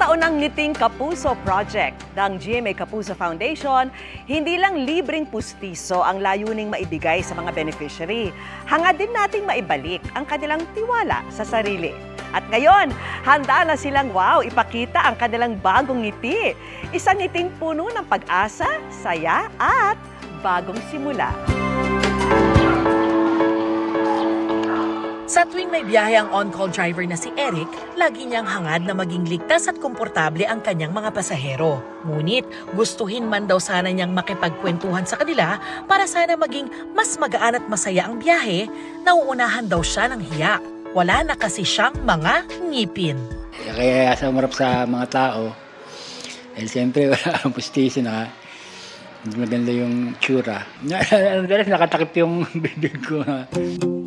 Kauna-unang Ngiting Kapuso Project ng GMA Kapuso Foundation, hindi lang libreng pustiso ang layuning maibigay sa mga beneficiary. Hangad din nating maibalik ang kanilang tiwala sa sarili. At ngayon, handa na silang ipakita ang kanilang bagong ngiti. Isang ngiting puno ng pag-asa, saya at bagong simula. Sa tuwing may biyahe ang on-call driver na si Eric, lagi niyang hangad na maging ligtas at komportable ang kanyang mga pasahero. Ngunit gustuhin man daw sana niyang makipagkwentuhan sa kanila para sana maging mas magaan at masaya ang biyahe, nauunahan daw siya ng hiya. Wala na kasi siyang mga ngipin. Kaya sa umarap sa mga tao, siyempre wala akong pustiso na maganda yung tsura. Nakatakip yung bibig ko.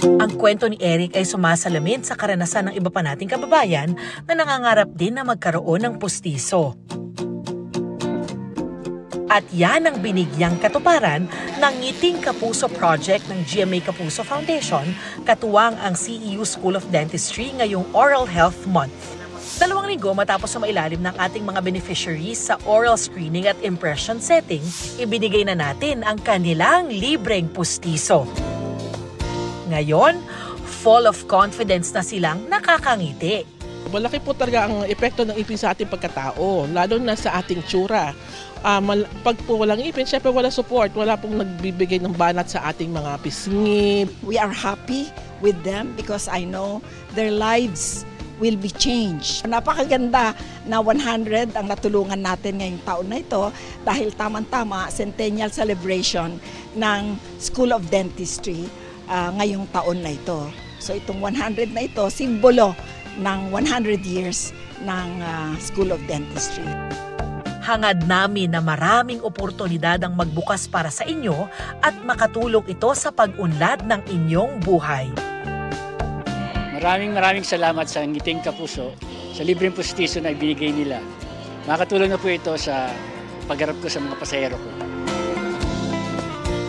Ang kwento ni Eric ay sumasalamin sa karanasan ng iba pa nating kababayan na nangangarap din na magkaroon ng pustiso. At yan ang binigyang katuparan ng Ngiting Kapuso Project ng GMA Kapuso Foundation, katuwang ang CEU School of Dentistry ngayong Oral Health Month. 2 linggo matapos na mailalim ng ating mga beneficiaries sa oral screening at impression setting, ibinigay na natin ang kanilang libreng pustiso. Ngayon, full of confidence na silang nakakangiti. Malaki po talaga ang epekto ng ipin sa ating pagkatao, lalo na sa ating tsura. Pag po walang ipin, syempre wala support, wala pong nagbibigay ng banat sa ating mga pisngi. We are happy with them because I know their lives will be changed. Napakaganda na 100 ang natulungan natin ngayong taon na ito dahil tamang-tama centennial celebration ng School of Dentistry ngayong taon na ito. So itong 100 na ito, simbolo ng 100 years ng School of Dentistry. Hangad namin na maraming oportunidad ang magbukas para sa inyo at makatulong ito sa pag-unlad ng inyong buhay. Maraming salamat sa Ngiting Kapuso, sa libreng pustiso na ibinigay nila. Makatulong na po ito sa pagharap ko sa mga pasahero ko.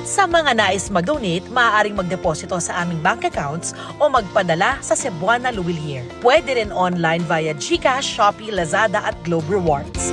Sa mga nais mag-donate, maaaring magdeposito sa aming bank accounts o magpadala sa Cebuana Luwilier. Pwede rin online via GCash, Shopee, Lazada at Globe Rewards.